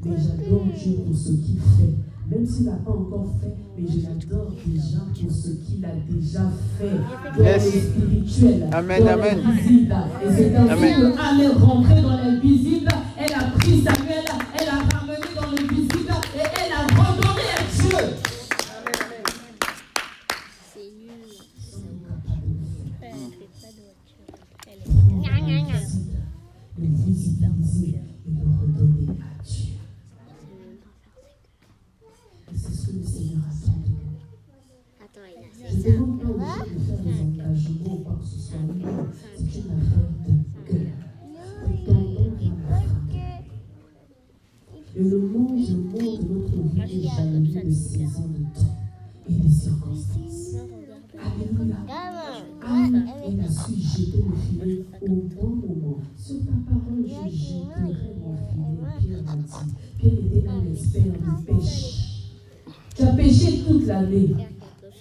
Mais j'adore Dieu pour ce qu'il fait. Même s'il n'a pas encore fait, mais je l'adore déjà pour ce qu'il a déjà fait dans le spirituel, Amen, dans amen. l'invisible. Et c'est ainsi qu'Anne est rentrée dans l'invisible, elle a pris Samuel, elle a ramené dans l'invisible et elle a redonné à Dieu. Le visibiliser et le redonner à Dieu. Et c'est ce que le Seigneur attend de nous. Je ne demande pas aux gens de faire des engagements ou quoi que ce soit. Non, c'est une affaire de cœur. Tendons vers la frappe. Et le monde de notre vie est jalonné de saisons de temps et de circonstances. Alléluia. Anne, elle a su jeter le filet au bon moment. Sur ta parole, je jetterai mon filet. Pierre m'a dit. Pierre était un expert de pêche. Tu as pêché toute l'année.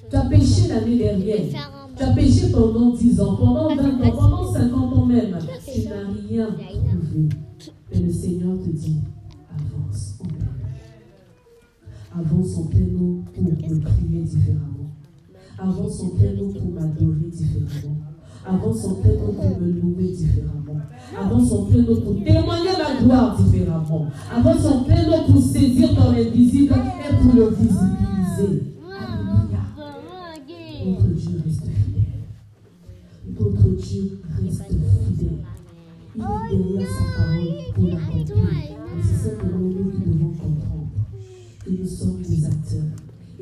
Tu as pêché l'année dernière. Tu as pêché pendant 10 ans, pendant 20 ans, pendant 50 ans même. Tu n'as rien trouvé. Mais le Seigneur te dit, avance en plein eau. Avance en plein eau pour me prier différemment. Avance en plein eau pour m'adorer différemment. Avance en plein eau pour me louer différemment. Avance en plein eau pour témoigner la gloire différemment. Avance en plein eau pour saisir ton invisible et pour le visibiliser. Alléluia. Notre Dieu reste fidèle. Notre Dieu reste fidèle. Il est derrière sa parole pour l'accomplir. Et c'est simplement nous qui devons comprendre que nous sommes des acteurs.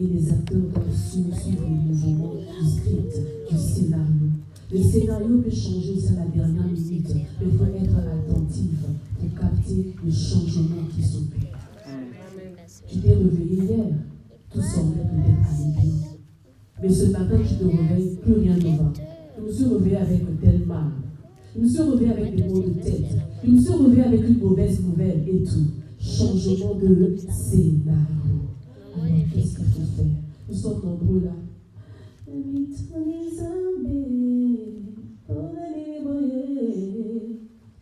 Et les acteurs doivent suivre le mouvement du script, du scénario. Le scénario peut changer aussi à la dernière minute, mais il faut être attentif pour capter le changement qui s'opère. Tu t'es réveillé hier, tout semblait peut-être aller bien. Mais ce matin, tu te réveilles, plus rien ne va. Je me suis réveillé avec tel mal. Je me suis réveillé avec des maux de tête. Je me suis réveillé avec une mauvaise nouvelle et tout. Changement de scénario. Alors, qu'est-ce qu'il faut faire? Nous sommes nombreux là.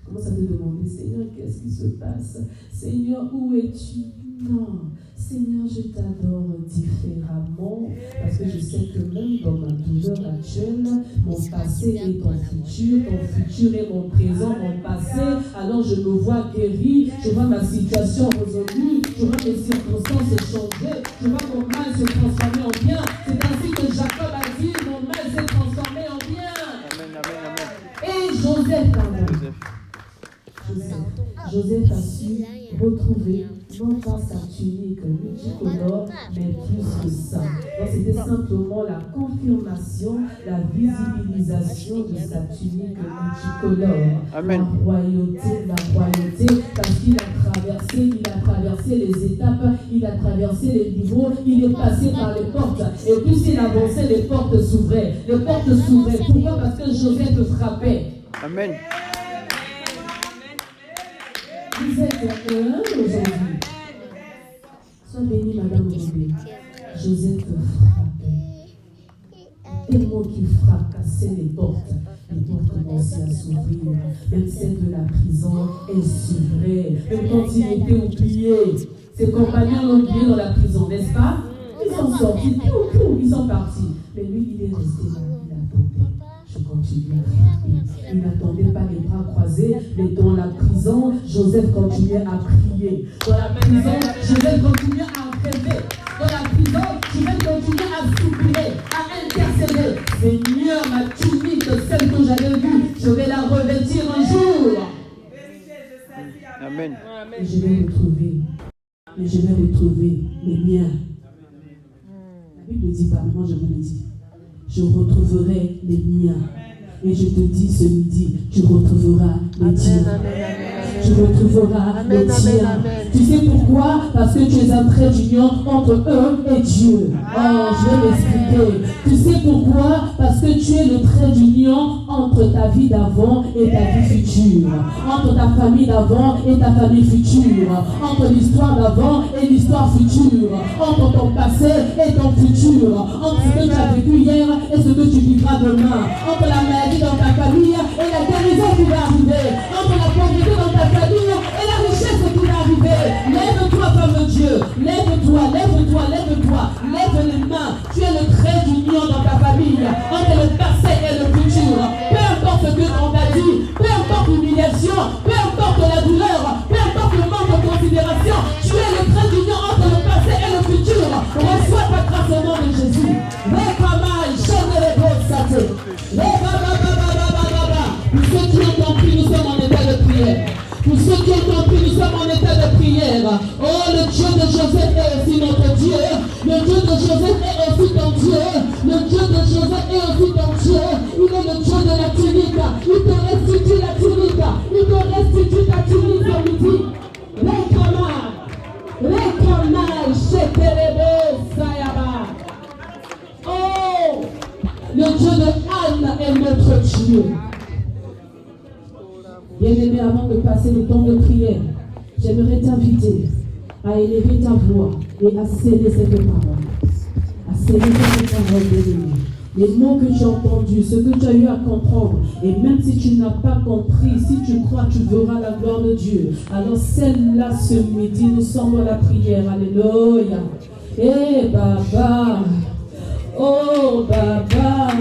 Comment ça te demander, Seigneur, qu'est-ce qui se passe? Seigneur, où es-tu? Non, Seigneur, je t'adore différemment parce que je sais que même dans ma douleur actuelle, mon passé est ton futur est mon présent, mon passé. Alors je me vois guéri, je vois ma situation résolue, je vois mes circonstances changer, je vois mon mal se transformer en bien. C'est ainsi que Jacob a dit, mon mal s'est transformé en bien. Amen, amen, amen. Et Joseph a su retrouver non pas sa tunique multicolore, mais plus que ça. Donc c'était simplement la confirmation, la visibilisation de sa tunique multicolore. Amen. La royauté, parce qu'il a traversé les étapes, il a traversé les niveaux, il est passé par les portes. Et puis s'il avançait, les portes s'ouvraient. Les portes s'ouvraient. Pourquoi? Parce que Joseph frappait. Amen. Vous êtes heureux aujourd'hui. Sois béni, Madame Robé. Joseph frappait. Tellement qu'il cassait les portes. Les portes commençaient à s'ouvrir. Même celle de la prison, elle s'ouvrait. Même quand il était oublié. Ses compagnons l'ont oublié dans la prison, n'est-ce pas? Ils sont sortis, ils sont partis. Mais lui, il est resté là. Il attendait. Je continue à frapper. Il n'attendait pas les bras croisés, mais dans la prison, Joseph continuait à prier. Dans la prison, Joseph continuait à rêver. Dans la prison, Joseph continuait à soupirer, à intercéder. Seigneur, ma tunique, celle que Amen. Et je vais retrouver les miens. La Bible ne dit pas, mais moi je vous le dis. Je retrouverai les miens. Et je te dis ce midi, tu retrouveras les tiens. Tu retrouveras les tiens. Tu sais pourquoi? Parce que tu es un trait d'union entre eux et Dieu. Oh, je vais m'expliquer. Tu sais pourquoi? Parce que tu es le trait d'union entre ta vie d'avant et ta vie future. Entre ta famille d'avant et ta famille future. Entre l'histoire d'avant et l'histoire future. Entre ton passé et ton futur. Entre ce que tu as vécu hier et ce que tu vivras demain. Entre la maladie dans ta famille et la guérison qui va arriver. Entre la pauvreté dans ta famille et la richesse qui va arriver. Lève-toi, femme de Dieu. Lève-toi, lève-toi, lève-toi. Lève les mains. Tu es le trait d'union dans ta famille entre le passé et le futur. Peu importe ce que on t'a dit, peu importe l'humiliation, peu importe la douleur, peu importe le manque de considération, tu es le trait d'union entre le passé et le futur. Reçois ta grâce au nom de Jésus. Pour ceux qui ont compris, nous sommes en état de prière. Pour ceux qui ont compris, nous sommes en état de prière. Oh, le Dieu de Joseph est aussi notre Dieu. Le Dieu de Joseph est aussi ton Dieu. Le Dieu de Joseph est aussi ton Dieu. Il est le Dieu de la tunique. Il te restitue la tunique. Il te restitue ta tunique ce midi. Rekama, Sheterebo, Sayaba. Oh, le Dieu de Anne est notre Dieu. Bien-aimé, avant de passer le temps de prière, j'aimerais t'inviter à élever ta voix et à sceller cette parole. À sceller cette parole, bien-aimé. Les mots que tu as entendus, ce que tu as eu à comprendre, et même si tu n'as pas compris, si tu crois, tu verras la gloire de Dieu. Alors celle-là, ce midi, nous sommes dans la prière. Alléluia. Eh Baba. Oh Baba.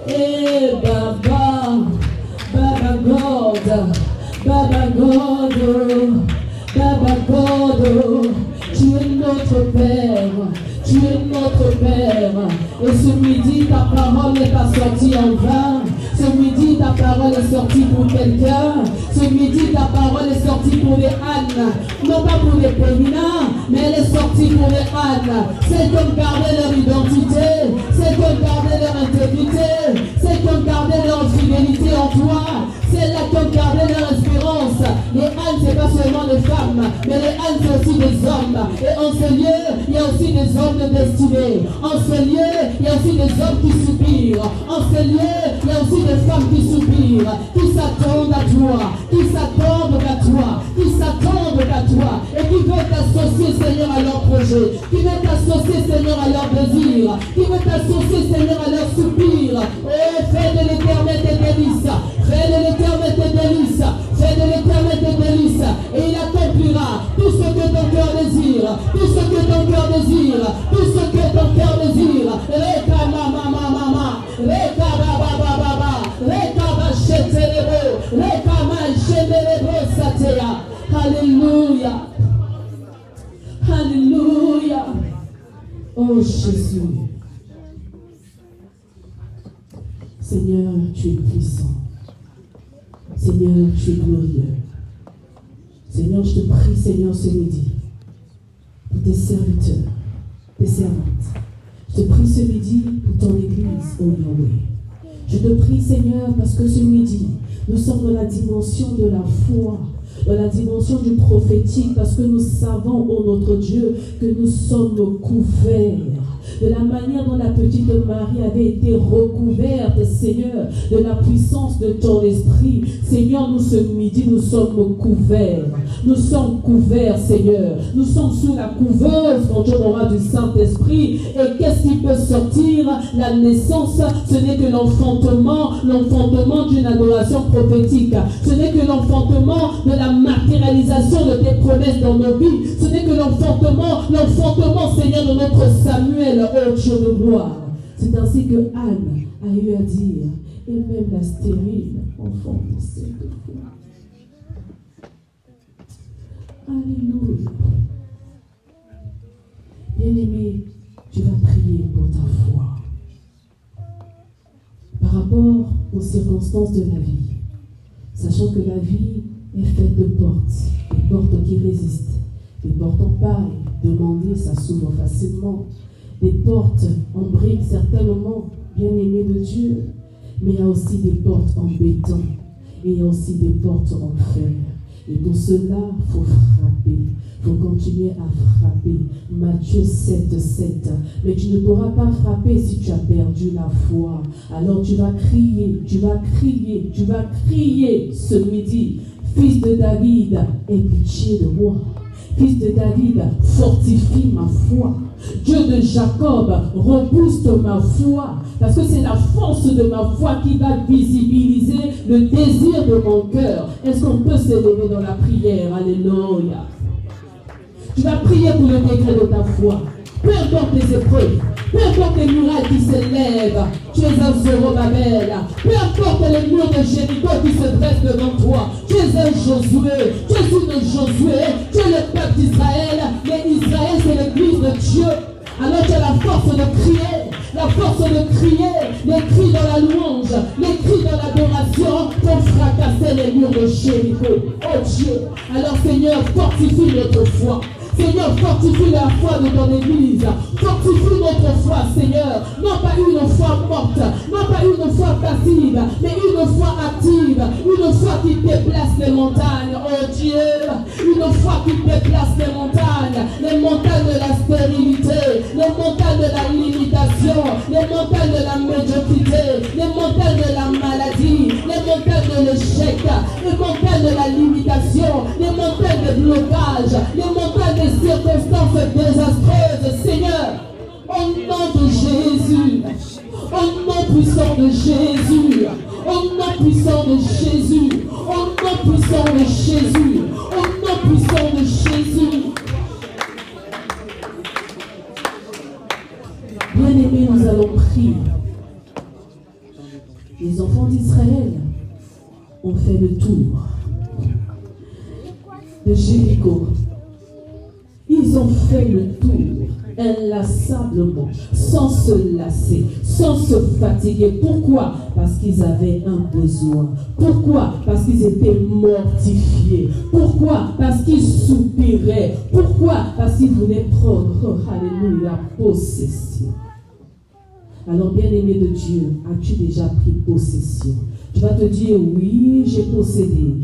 Eh Baba. Baba God, Baba God, Baba God, tu es notre Père, tu es notre Père. Et ce midi, ta parole n'est pas sortie en vain. Ce midi, ta parole est sortie pour quelqu'un. Ce midi, ta parole est sortie pour les Anne. Non pas pour les Pénina, mais elle est sortie pour les Anne. C'est comme garder leur identité, c'est comme garder leur intégrité, c'est comme garder leur fidélité en toi. C'est là qui ont gardé leur espérance. Les ânes, c'est pas seulement des femmes, mais les ânes, c'est aussi des hommes. Et en ce lieu, il y a aussi des hommes de destinée. En ce lieu, il y a aussi des hommes qui soupirent. En ce lieu, il y a aussi des femmes qui soupirent, qui s'attendent à toi, qui s'attendent à toi, qui s'attendent à toi, et qui veulent t'associer, Seigneur, à leur projet, qui veulent t'associer, Seigneur, à leur désir, qui veulent t'associer, Seigneur, à leur soupir. Oh, fais de l'Éternel tes délices. Fais de l'Éternel tes délices, fais de l'Éternel tes délices, et il accomplira tout ce que ton cœur désire, tout ce que ton cœur désire, tout ce que ton cœur désire. Reka mama mama, reka baba baba, reka bachetelebo, reka machetelebo satea. Alléluia, alléluia. Oh Jésus, Seigneur, tu es puissant. Seigneur, tu es glorieux. Seigneur, je te prie, Seigneur, ce midi, pour tes serviteurs, tes servantes. Je te prie ce midi pour ton église, oh Yahweh. Je te prie, Seigneur, parce que ce midi, nous sommes dans la dimension de la foi, dans la dimension du prophétique, parce que nous savons, oh notre Dieu, que nous sommes couverts. De la manière dont la petite Marie avait été recouverte, Seigneur, de la puissance de ton esprit. Seigneur, nous ce midi, nous sommes couverts. Nous sommes couverts, Seigneur. Nous sommes sous la couveuse, mon Dieu, du Saint-Esprit. Et qu'est-ce qui peut sortir? La naissance, ce n'est que l'enfantement d'une adoration prophétique. Ce n'est que l'enfantement de la matérialisation de tes promesses dans nos vies. Ce n'est que l'enfantement, Seigneur, de notre Samuel, oh Dieu de gloire. C'est ainsi que Anne a eu à dire, et même la stérile enfant de cette fois. Alléluia. Bien-aimé, tu vas prier pour ta foi. Par rapport aux circonstances de la vie, sachant que la vie est faite de portes qui résistent, des portes en paille, demandez, ça s'ouvre facilement, des portes en briques certainement, bien aimées de Dieu, mais il y a aussi des portes en béton, et il y a aussi des portes en fer. Et pour cela, il faut frapper. Il faut continuer à frapper. Matthieu 7, 7. Mais tu ne pourras pas frapper si tu as perdu la foi. Alors tu vas crier ce midi. Fils de David, aie pitié de moi. Fils de David, fortifie ma foi. Dieu de Jacob, rebooste ma foi. Parce que c'est la force de ma foi qui va visibiliser le désir de mon cœur. Est-ce qu'on peut s'élever dans la prière? Alléluia. Tu vas prier pour le degré de ta foi. Peu importe les épreuves, peu importe les murailles qui s'élèvent, tu es un Zorobabel. Peu importe les murs de Jéricho qui se dressent devant toi, tu es un Josué, tu es une Josué, tu es le peuple d'Israël. Mais Israël, c'est l'église de Dieu. Alors tu as la force de crier, les cris dans la louange, les cris dans l'adoration pour fracasser les murs de Jéricho. Oh Dieu, alors Seigneur, fortifie notre foi. Seigneur, fortifie la foi de ton église. Fortifie notre foi, Seigneur. Non pas une foi morte, non pas une foi passive, mais une foi active. Une foi qui déplace les montagnes. Oh Dieu, une foi qui déplace les montagnes de la stérilité, les montagnes de la limitation, les montagnes de la médiocrité, les montagnes de la maladie, les montagnes de l'échec, les montagnes de la limitation, les montagnes de blocage, les montagnes de circonstances désastreuses, Seigneur, au nom de Jésus, au nom puissant de Jésus, au nom puissant de Jésus, au nom puissant de Jésus, au nom puissant de Jésus. Bien-aimés, nous allons prier. Les enfants d'Israël ont fait le tour de Jéricho. Ils ont fait le tour inlassablement, sans se lasser, sans se fatiguer. Pourquoi? Parce qu'ils avaient un besoin. Pourquoi? Parce qu'ils étaient mortifiés. Pourquoi? Parce qu'ils soupiraient. Pourquoi? Parce qu'ils voulaient prendre, alléluia, possession. Alors, bien-aimé de Dieu, as-tu déjà pris possession? Tu vas te dire, oui, j'ai possédé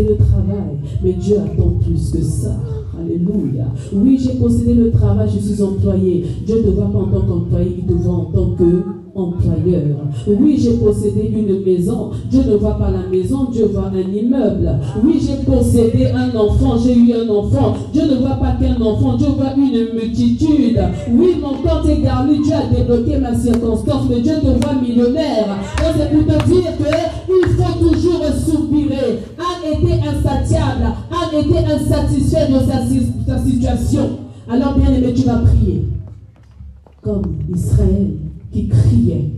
le travail, mais Dieu attend plus que ça. Alléluia. Oui, j'ai possédé le travail, je suis employé. Dieu ne te voit pas en tant qu'employé, il te voit en tant qu'employeur. Oui, j'ai possédé une maison. Dieu ne voit pas la maison, Dieu voit un immeuble. Oui, j'ai possédé un enfant, j'ai eu un enfant. Dieu ne voit pas qu'un enfant, Dieu voit une multitude. Oui, mon compte est garni, Dieu a débloqué ma circonstance, mais Dieu te voit millionnaire. Donc c'est pour te dire qu'il faut toujours soupirer. Anne était insatiable, Anne était insatisfait de sa situation. Alors bien aimé, tu vas prier comme Israël qui criait.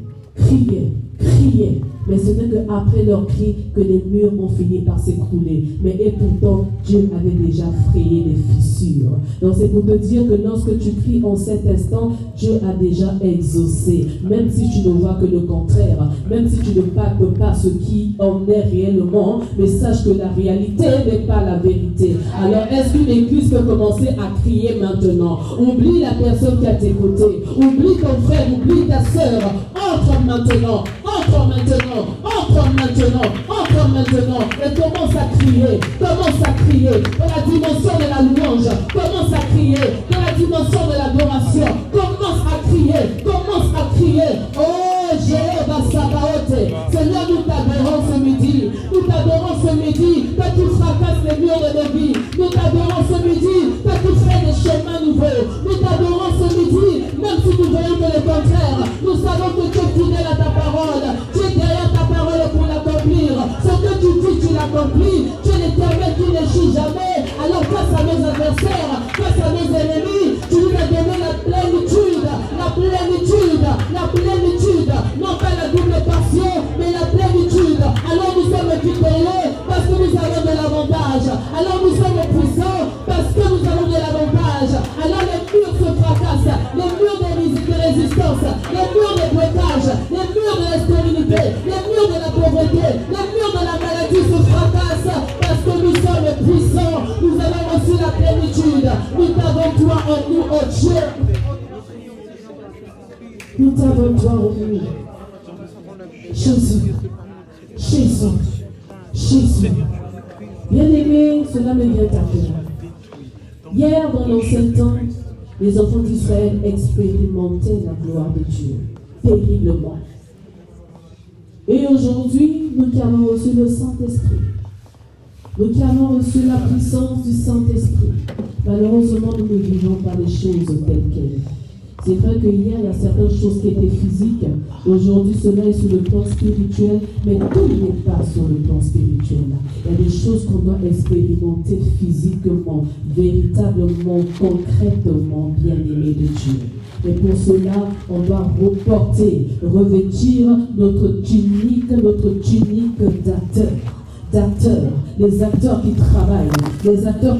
Mais ce n'est qu'après leur cri que les murs ont fini par s'écrouler. Et pourtant, Dieu avait déjà frayé les fissures. Donc c'est pour te dire que lorsque tu cries en cet instant, Dieu a déjà exaucé. Même si tu ne vois que le contraire, même si tu ne palpes pas ce qui en est réellement, mais sache que la réalité n'est pas la vérité. Alors est-ce qu'une église peut commencer à crier maintenant? Oublie la personne qui est à tes côtés. Oublie ton frère, oublie ta soeur. Entre maintenant et commence à crier dans la dimension de la louange, commence à crier dans la dimension de l'adoration, commence à crier, oh Jéhovah Sabaoth, Seigneur, nous t'adorons ce midi, toi tu fracasses les murs de nos vies, nous t'adorons ce midi, toi tu fais des chemins nouveaux, nous t'adorons ce midi, même si nous voyons que le contraire, nous savons que tu es fidèle à ta parole, tu es derrière ta parole pour l'accomplir, ce que tu dis tu l'accomplis, tu es l'Éternel qui n'échoue jamais. Alors face à nos adversaires, face à nos ennemis, tu nous as donné la plénitude Nous t'avons gloire au Dieu. Jésus. Jésus. Jésus. Bien-aimé, cela me vient à cœur. Hier, dans l'ancien temps, les enfants d'Israël expérimentaient la gloire de Dieu, terriblement. Et aujourd'hui, nous qui avons reçu le Saint-Esprit, nous qui avons reçu la puissance du Saint-Esprit, malheureusement, nous ne vivons pas les choses telles qu'elles. C'est vrai qu'hier, il y a certaines choses qui étaient physiques. Aujourd'hui, cela est sur le plan spirituel, mais tout n'est pas sur le plan spirituel. Il y a des choses qu'on doit expérimenter physiquement, véritablement, concrètement, bien-aimés de Dieu. Et pour cela, on doit revêtir notre tunique d'acteur. Les acteurs qui travaillent, les acteurs